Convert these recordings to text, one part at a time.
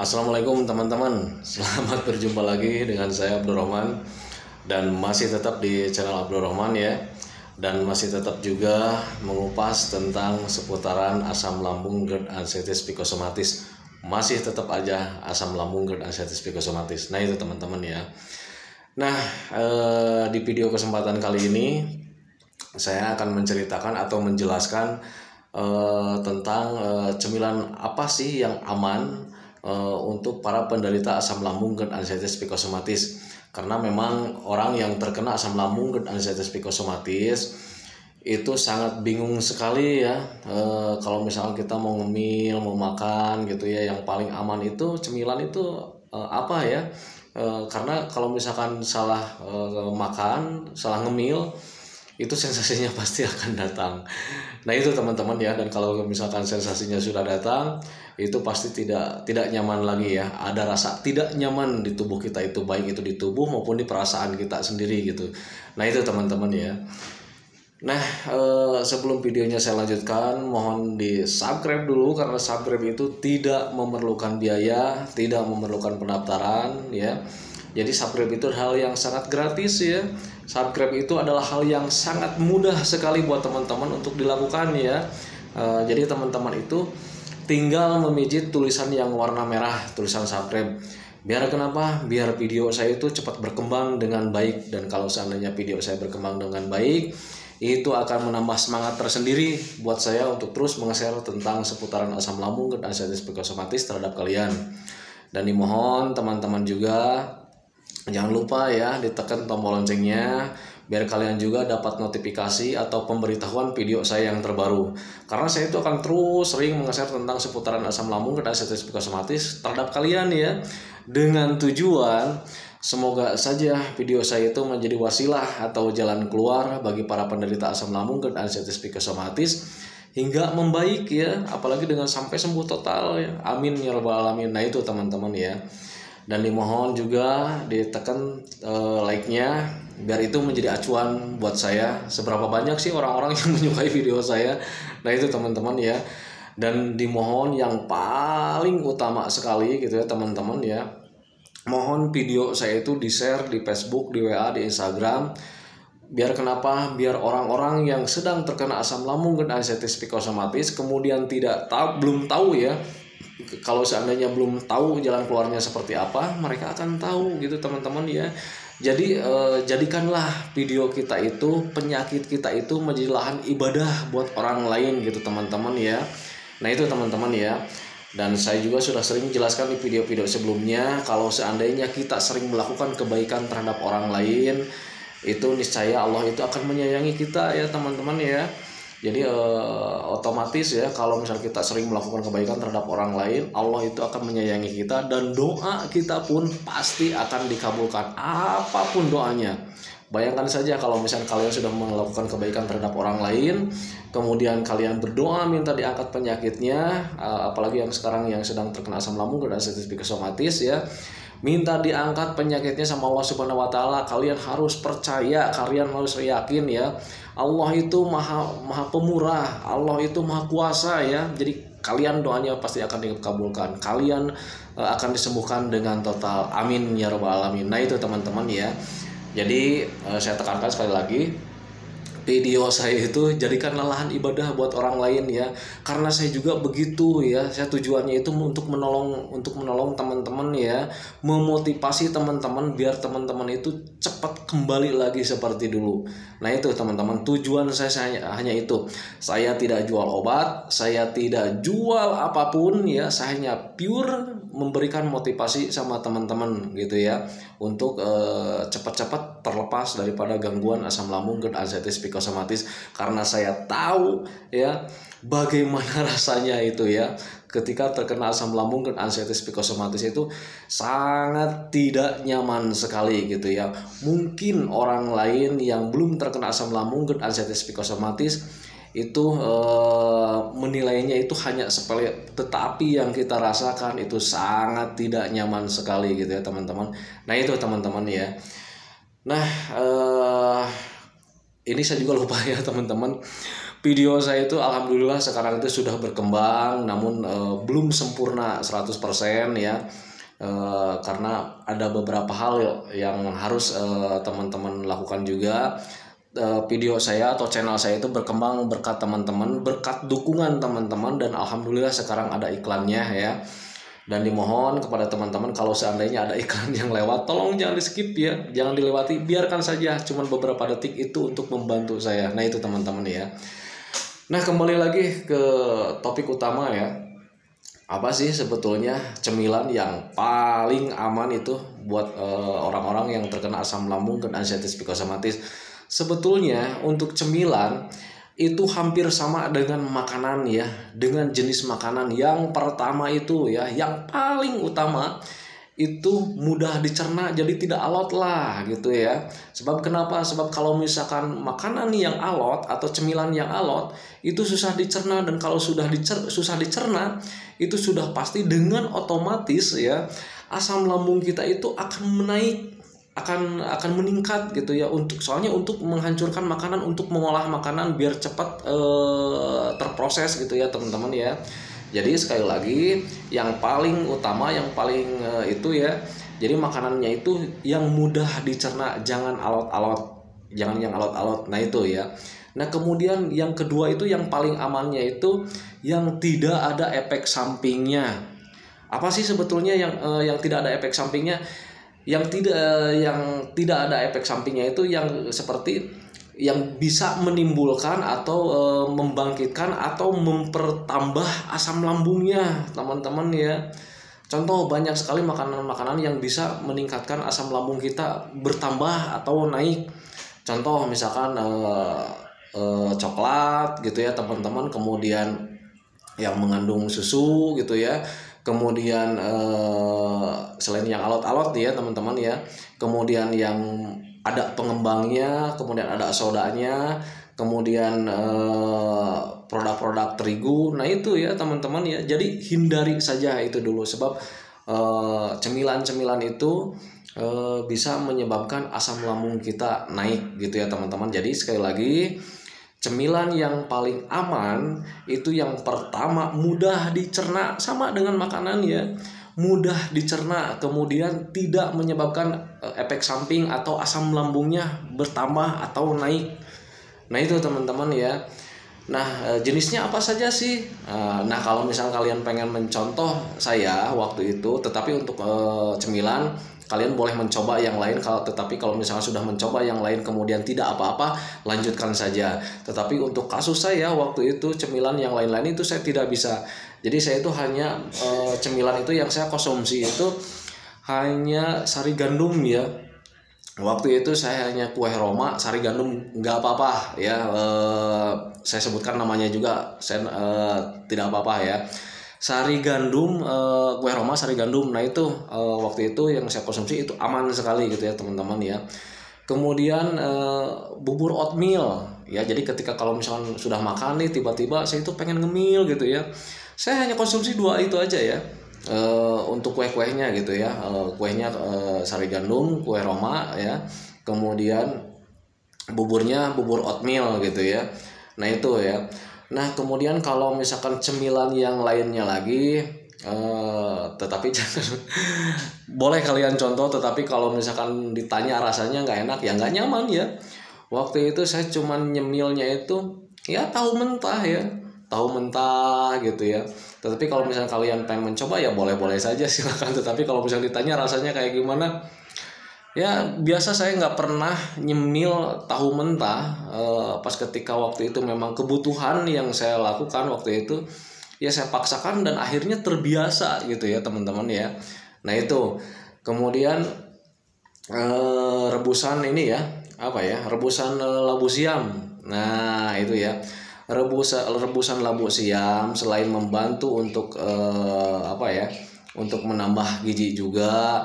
Assalamualaikum teman-teman, selamat berjumpa lagi dengan saya Abdurrahman. Dan masih tetap di channel Abdurrahman ya. Dan masih tetap juga mengupas tentang seputaran asam lambung GERD anxieties psikosomatis. Masih tetap aja asam lambung GERD anxieties psikosomatis. Nah itu teman-teman ya. Nah di video kesempatan kali ini saya akan menceritakan atau menjelaskan tentang cemilan apa sih yang aman untuk para penderita asam lambung GERD anxieties psikosomatis. Karena memang orang yang terkena asam lambung GERD anxieties psikosomatis itu sangat bingung sekali ya, kalau misalnya kita mau ngemil, mau makan gitu ya, yang paling aman itu cemilan itu apa ya, karena kalau misalkan salah makan, salah ngemil, itu sensasinya pasti akan datang. Nah itu teman-teman ya, dan kalau misalkan sensasinya sudah datang, itu pasti tidak nyaman lagi ya. Ada rasa tidak nyaman di tubuh kita itu, baik itu di tubuh maupun di perasaan kita sendiri gitu. Nah itu teman-teman ya. Nah sebelum videonya saya lanjutkan, mohon di subscribe dulu, karena subscribe itu tidak memerlukan biaya, tidak memerlukan pendaftaran ya. Jadi subscribe itu hal yang sangat gratis ya. Subscribe itu adalah hal yang sangat mudah sekali buat teman-teman untuk dilakukan ya. Jadi teman-teman itu tinggal memijit tulisan yang warna merah, tulisan subscribe. Biar kenapa? Biar video saya itu cepat berkembang dengan baik. Dan kalau seandainya video saya berkembang dengan baik, itu akan menambah semangat tersendiri buat saya untuk terus meng-share tentang seputaran asam lambung GERD anxieties psikosomatis terhadap kalian. Dan dimohon teman-teman juga jangan lupa ya ditekan tombol loncengnya, biar kalian juga dapat notifikasi atau pemberitahuan video saya yang terbaru. Karena saya itu akan terus sering meng-share tentang seputaran asam lambung GERD anxieties psikosomatis terhadap kalian ya, dengan tujuan semoga saja video saya itu menjadi wasilah atau jalan keluar bagi para penderita asam lambung GERD anxieties psikosomatis hingga membaik ya, apalagi dengan sampai sembuh total ya. Amin ya rabbal alamin. Nah itu teman-teman ya. Dan dimohon juga ditekan like-nya, biar itu menjadi acuan buat saya seberapa banyak sih orang-orang yang menyukai video saya. Nah itu teman-teman ya. Dan dimohon yang paling utama sekali gitu ya teman-teman ya, mohon video saya itu di-share di Facebook, di WA, di Instagram. Biar kenapa? Biar orang-orang yang sedang terkena asam lambung GERD anxieties psikosomatis kemudian belum tahu ya, kalau seandainya belum tahu jalan keluarnya seperti apa, mereka akan tahu gitu teman-teman ya. Jadi jadikanlah video kita itu, penyakit kita itu menjadi lahan ibadah buat orang lain gitu teman-teman ya. Nah itu teman-teman ya. Dan saya juga sudah sering jelaskan di video-video sebelumnya, kalau seandainya kita sering melakukan kebaikan terhadap orang lain, itu niscaya Allah itu akan menyayangi kita ya teman-teman ya. Jadi otomatis ya, kalau misalnya kita sering melakukan kebaikan terhadap orang lain, Allah itu akan menyayangi kita, dan doa kita pun pasti akan dikabulkan apapun doanya. Bayangkan saja kalau misalnya kalian sudah melakukan kebaikan terhadap orang lain, kemudian kalian berdoa minta diangkat penyakitnya, apalagi yang sekarang yang sedang terkena asam lambung GERD anxieties psikosomatis ya, minta diangkat penyakitnya sama Allah Subhanahu wa taala. Kalian harus percaya, kalian harus yakin ya, Allah itu maha pemurah, Allah itu maha kuasa ya. Jadi kalian doanya pasti akan dikabulkan, kalian akan disembuhkan dengan total. Amin ya rabbal alamin. Nah itu teman-teman ya. Jadi saya tekankan sekali lagi, video saya itu jadikanlah lahan ibadah buat orang lain ya. Karena saya juga begitu ya. Saya tujuannya itu untuk menolong teman-teman ya, memotivasi teman-teman biar teman-teman itu cepat kembali lagi seperti dulu. Nah itu teman-teman, tujuan saya hanya itu. Saya tidak jual obat, saya tidak jual apapun ya. Saya hanya pure memberikan motivasi sama teman-teman gitu ya, untuk cepat-cepat terlepas daripada gangguan asam lambung GERD anxieties psikosomatis. Karena saya tahu ya bagaimana rasanya itu ya, ketika terkena asam lambung GERD anxieties psikosomatis itu sangat tidak nyaman sekali gitu ya. Mungkin orang lain yang belum terkena asam lambung GERD anxieties psikosomatis itu menilainya itu hanya sepele, tetapi yang kita rasakan itu sangat tidak nyaman sekali gitu ya teman-teman. Nah itu teman-teman ya. Nah ini saya juga lupa ya teman-teman, video saya itu alhamdulillah sekarang itu sudah berkembang, namun belum sempurna 100% ya. Karena ada beberapa hal yang harus teman-teman lakukan juga. Video saya atau channel saya itu berkembang berkat teman-teman, berkat dukungan teman-teman, dan alhamdulillah sekarang ada iklannya ya. Dan dimohon kepada teman-teman kalau seandainya ada iklan yang lewat, tolong jangan di skip ya, jangan dilewati, biarkan saja, cuman beberapa detik itu untuk membantu saya. Nah itu teman-teman ya. Nah kembali lagi ke topik utama ya. Apa sih sebetulnya cemilan yang paling aman itu buat orang-orang yang terkena asam lambung dan anxieties psikosomatis? Sebetulnya untuk cemilan itu hampir sama dengan makanan ya, dengan jenis makanan. Yang pertama itu ya, yang paling utama itu mudah dicerna, jadi tidak alot lah gitu ya. Sebab kenapa? Sebab kalau misalkan makanan yang alot atau cemilan yang alot itu susah dicerna, dan kalau susah dicerna itu sudah pasti dengan otomatis ya asam lambung kita itu akan menaik, akan meningkat gitu ya. Soalnya untuk menghancurkan makanan, untuk mengolah makanan biar cepat terproses gitu ya teman-teman ya. Jadi sekali lagi yang paling utama, yang paling itu ya, jadi makanannya itu yang mudah dicerna, jangan alot-alot, jangan yang alot-alot. Nah itu ya. Nah kemudian yang kedua itu yang paling amannya itu yang tidak ada efek sampingnya. Apa sih sebetulnya yang tidak ada efek sampingnya? Yang tidak ada efek sampingnya itu yang seperti yang bisa menimbulkan atau membangkitkan atau mempertambah asam lambungnya teman-teman ya. Contoh banyak sekali makanan-makanan yang bisa meningkatkan asam lambung kita bertambah atau naik. Contoh misalkan coklat gitu ya teman-teman, kemudian yang mengandung susu gitu ya. Kemudian selain yang alot-alot ya teman-teman ya, kemudian yang ada pengembangnya, kemudian ada sodanya, kemudian produk-produk terigu. Nah itu ya teman-teman ya, jadi hindari saja itu dulu, sebab cemilan-cemilan itu bisa menyebabkan asam lambung kita naik gitu ya teman-teman. Jadi sekali lagi, cemilan yang paling aman itu yang pertama mudah dicerna, sama dengan makanan ya, mudah dicerna, kemudian tidak menyebabkan efek samping atau asam lambungnya bertambah atau naik. Nah itu teman-teman ya. Nah jenisnya apa saja sih? Nah kalau misal kalian pengen mencontoh saya waktu itu, tetapi untuk cemilan kalian boleh mencoba yang lain. Tetapi kalau misalnya sudah mencoba yang lain kemudian tidak apa-apa, lanjutkan saja. Tetapi untuk kasus saya waktu itu, cemilan yang lain-lain itu saya tidak bisa. Jadi saya itu hanya cemilan itu yang saya konsumsi itu hanya sari gandum ya. Waktu itu saya hanya kue Roma sari gandum, nggak apa-apa ya. Saya sebutkan namanya juga, saya tidak apa-apa ya. Sari gandum, kue Roma sari gandum. Nah itu waktu itu yang saya konsumsi itu aman sekali gitu ya teman-teman ya. Kemudian bubur oatmeal ya. Jadi ketika kalau misalkan sudah makan nih, tiba-tiba saya itu pengen ngemil gitu ya, saya hanya konsumsi 2 itu aja ya. Untuk kue-kuehnya gitu ya, kuehnya sari gandum, kue Roma ya, kemudian buburnya bubur oatmeal gitu ya. Nah itu ya. Nah kemudian kalau misalkan cemilan yang lainnya lagi, tetapi jangan boleh kalian contoh, tetapi kalau misalkan ditanya rasanya nggak enak ya nggak nyaman ya. Waktu itu saya cuman nyemilnya itu ya tahu mentah ya, tahu mentah gitu ya. Tetapi kalau misalnya kalian pengen mencoba ya boleh-boleh saja silakan. Tetapi kalau misalnya ditanya rasanya kayak gimana, ya biasa saya nggak pernah nyemil tahu mentah. Pas ketika waktu itu memang kebutuhan yang saya lakukan waktu itu, ya saya paksakan dan akhirnya terbiasa gitu ya teman-teman ya. Nah itu kemudian rebusan ini ya, apa ya, rebusan labu siam. Nah itu ya, rebusan labu siam selain membantu untuk apa ya, untuk menambah gizi juga,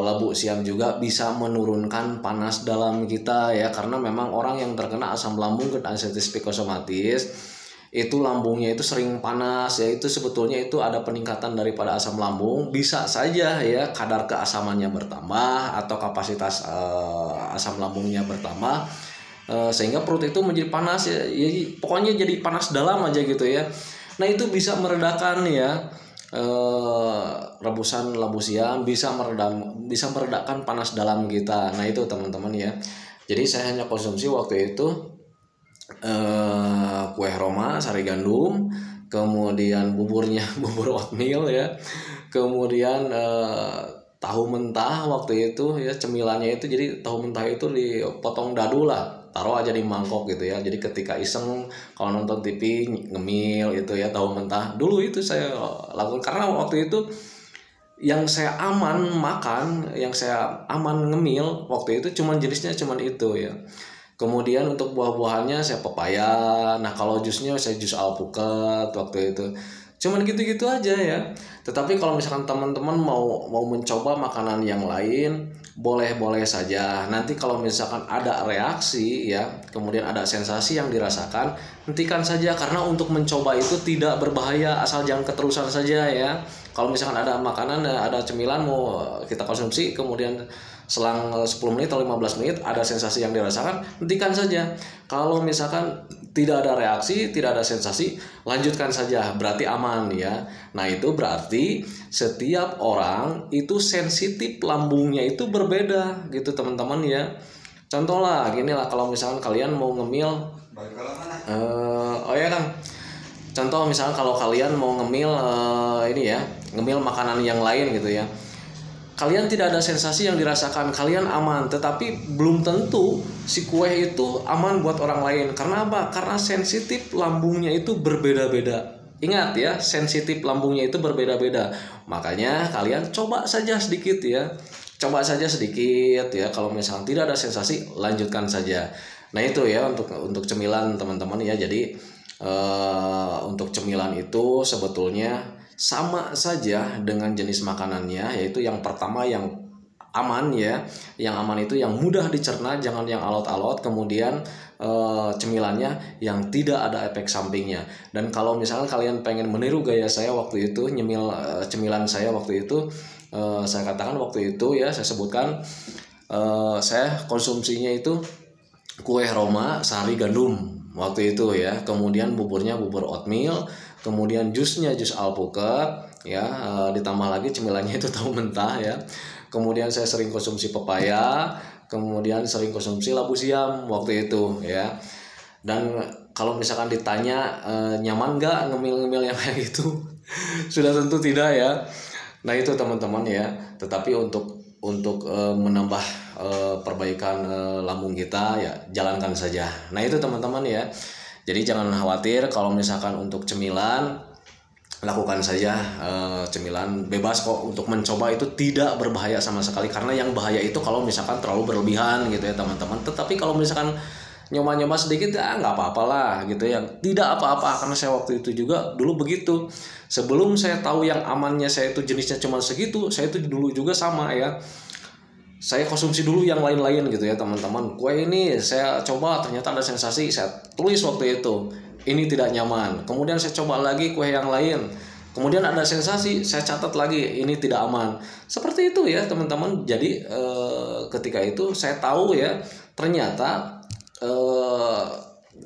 labu siam juga bisa menurunkan panas dalam kita ya. Karena memang orang yang terkena asam lambung dan anxieties psikosomatis itu lambungnya itu sering panas ya. Itu sebetulnya itu ada peningkatan daripada asam lambung. Bisa saja ya kadar keasamannya bertambah atau kapasitas asam lambungnya bertambah. sehingga perut itu menjadi panas ya, pokoknya jadi panas dalam aja gitu ya. Nah itu bisa meredakan ya, rebusan labu siam bisa meredakan panas dalam kita. Nah itu teman-teman ya. Jadi saya hanya konsumsi waktu itu kue Roma sari gandum, kemudian buburnya bubur oatmeal ya, kemudian tahu mentah waktu itu ya, cemilannya itu jadi tahu mentah itu dipotong dadu lah, taruh aja di mangkok gitu ya. Jadi ketika iseng kalau nonton TV ngemil itu ya tahu mentah, dulu itu saya lakukan karena waktu itu yang saya aman makan, yang saya aman ngemil waktu itu cuman jenisnya cuman itu ya. Kemudian untuk buah-buahannya saya pepaya. Nah kalau jusnya saya jus alpukat waktu itu. Cuman gitu-gitu aja ya. Tetapi kalau misalkan teman-teman mau mencoba makanan yang lain, boleh-boleh saja. Nanti kalau misalkan ada reaksi ya, kemudian ada sensasi yang dirasakan, hentikan saja karena untuk mencoba itu tidak berbahaya, asal jangan keterusan saja ya. Kalau misalkan ada makanan, ada cemilan mau kita konsumsi, kemudian selang 10 menit atau 15 menit ada sensasi yang dirasakan, hentikan saja. Kalau misalkan tidak ada reaksi, tidak ada sensasi, lanjutkan saja, berarti aman ya. Nah itu berarti setiap orang itu sensitif lambungnya itu berbeda gitu teman-teman ya. Contoh lah gini lah, kalau misalkan kalian mau ngemil oh ya Kang, contoh misalkan kalau kalian mau ngemil ini ya, ngemil makanan yang lain gitu ya, kalian tidak ada sensasi yang dirasakan, kalian aman, tetapi belum tentu si kue itu aman buat orang lain. Karena apa? Karena sensitif lambungnya itu berbeda-beda. Ingat ya, sensitif lambungnya itu berbeda-beda. Makanya kalian coba saja sedikit ya. Coba saja sedikit ya. Kalau misalnya tidak ada sensasi, lanjutkan saja. Nah itu ya untuk cemilan teman-teman ya. Jadi untuk cemilan itu sebetulnya sama saja dengan jenis makanannya, yaitu yang pertama yang aman ya, yang aman itu yang mudah dicerna, jangan yang alot-alot. Kemudian cemilannya yang tidak ada efek sampingnya. Dan kalau misalnya kalian pengen meniru gaya saya waktu itu nyemil cemilan saya waktu itu, saya katakan waktu itu ya, saya sebutkan saya konsumsinya itu kue Roma sari gandum waktu itu ya, kemudian buburnya bubur oatmeal, kemudian jusnya jus alpukat ya, ditambah lagi cemilannya itu tahu mentah ya. Kemudian saya sering konsumsi pepaya, kemudian sering konsumsi labu siam waktu itu ya. Dan kalau misalkan ditanya nyaman nggak ngemil-ngemil yang kayak gitu, sudah tentu tidak ya. Nah itu teman-teman ya. Tetapi untuk menambah perbaikan lambung kita ya, jalankan saja. Nah itu teman-teman ya. Jadi jangan khawatir kalau misalkan untuk cemilan, lakukan saja cemilan, bebas kok untuk mencoba, itu tidak berbahaya sama sekali. Karena yang bahaya itu kalau misalkan terlalu berlebihan gitu ya teman-teman. Tetapi kalau misalkan nyoba-nyoba sedikit ya nggak apa-apalah gitu ya, tidak apa-apa. Karena saya waktu itu juga dulu begitu. Sebelum saya tahu yang amannya saya itu jenisnya cuma segitu, saya itu dulu juga sama ya, saya konsumsi dulu yang lain-lain gitu ya teman-teman. Kue ini saya coba, ternyata ada sensasi, saya tulis waktu itu ini tidak nyaman. Kemudian saya coba lagi kue yang lain, kemudian ada sensasi, saya catat lagi ini tidak aman. Seperti itu ya teman-teman. Jadi ketika itu saya tahu ya, ternyata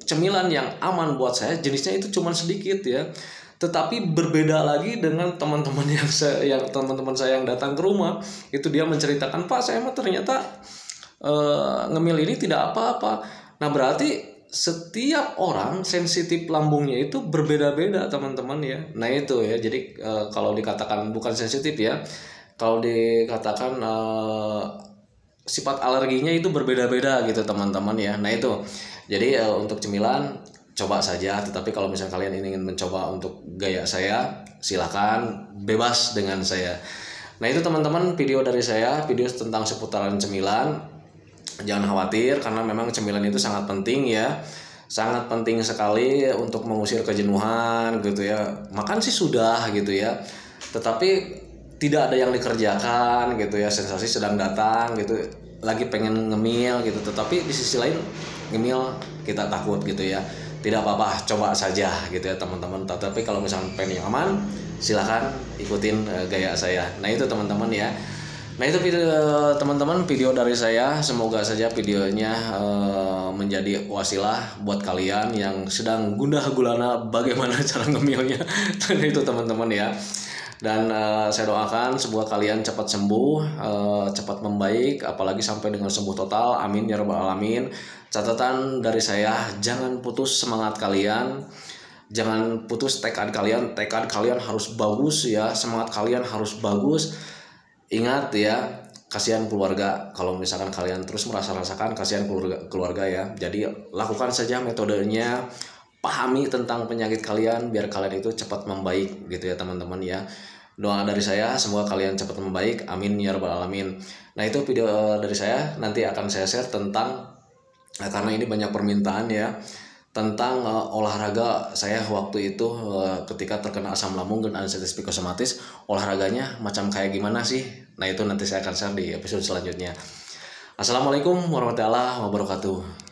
cemilan yang aman buat saya jenisnya itu cuma sedikit ya. Tetapi berbeda lagi dengan teman-teman teman-teman saya yang datang ke rumah, itu dia menceritakan, Pak saya mah ternyata ngemil ini tidak apa-apa. Nah berarti setiap orang sensitif lambungnya itu berbeda-beda teman-teman ya. Nah itu ya, jadi kalau dikatakan bukan sensitif ya, kalau dikatakan sifat alerginya itu berbeda-beda gitu teman-teman ya. Nah itu jadi untuk cemilan coba saja, tetapi kalau misalnya kalian ingin mencoba untuk gaya saya, silakan, bebas dengan saya. Nah itu teman-teman video dari saya, video tentang seputaran cemilan. Jangan khawatir karena memang cemilan itu sangat penting ya, sangat penting sekali untuk mengusir kejenuhan gitu ya. Makan sih sudah gitu ya, tetapi tidak ada yang dikerjakan gitu ya, sensasi sedang datang gitu, lagi pengen ngemil gitu, tetapi di sisi lain ngemil kita takut gitu ya. Tidak apa-apa, coba saja gitu ya teman-teman. Tapi kalau misalnya pengen yang aman, silahkan ikutin gaya saya. Nah itu teman-teman ya. Nah itu teman-teman video dari saya, semoga saja videonya menjadi wasilah buat kalian yang sedang gundah gulana bagaimana cara ngemilnya. Dan itu teman-teman ya. Dan saya doakan semoga kalian cepat sembuh, cepat membaik, apalagi sampai dengan sembuh total. Amin ya rabbal alamin. Catatan dari saya, jangan putus semangat kalian. Jangan putus tekad kalian harus bagus ya, semangat kalian harus bagus. Ingat ya, kasihan keluarga kalau misalkan kalian terus rasakan kasihan keluarga ya. Jadi lakukan saja metodenya, pahami tentang penyakit kalian biar kalian itu cepat membaik gitu ya teman-teman ya. Doa dari saya semoga kalian cepat membaik, amin ya rabbal alamin. Nah itu video dari saya, nanti akan saya share tentang karena ini banyak permintaan ya, tentang olahraga saya waktu itu ketika terkena asam lambung dan anestesi psikosomatis, olahraganya macam kayak gimana sih. Nah itu nanti saya akan share di episode selanjutnya. Assalamualaikum warahmatullahi wabarakatuh.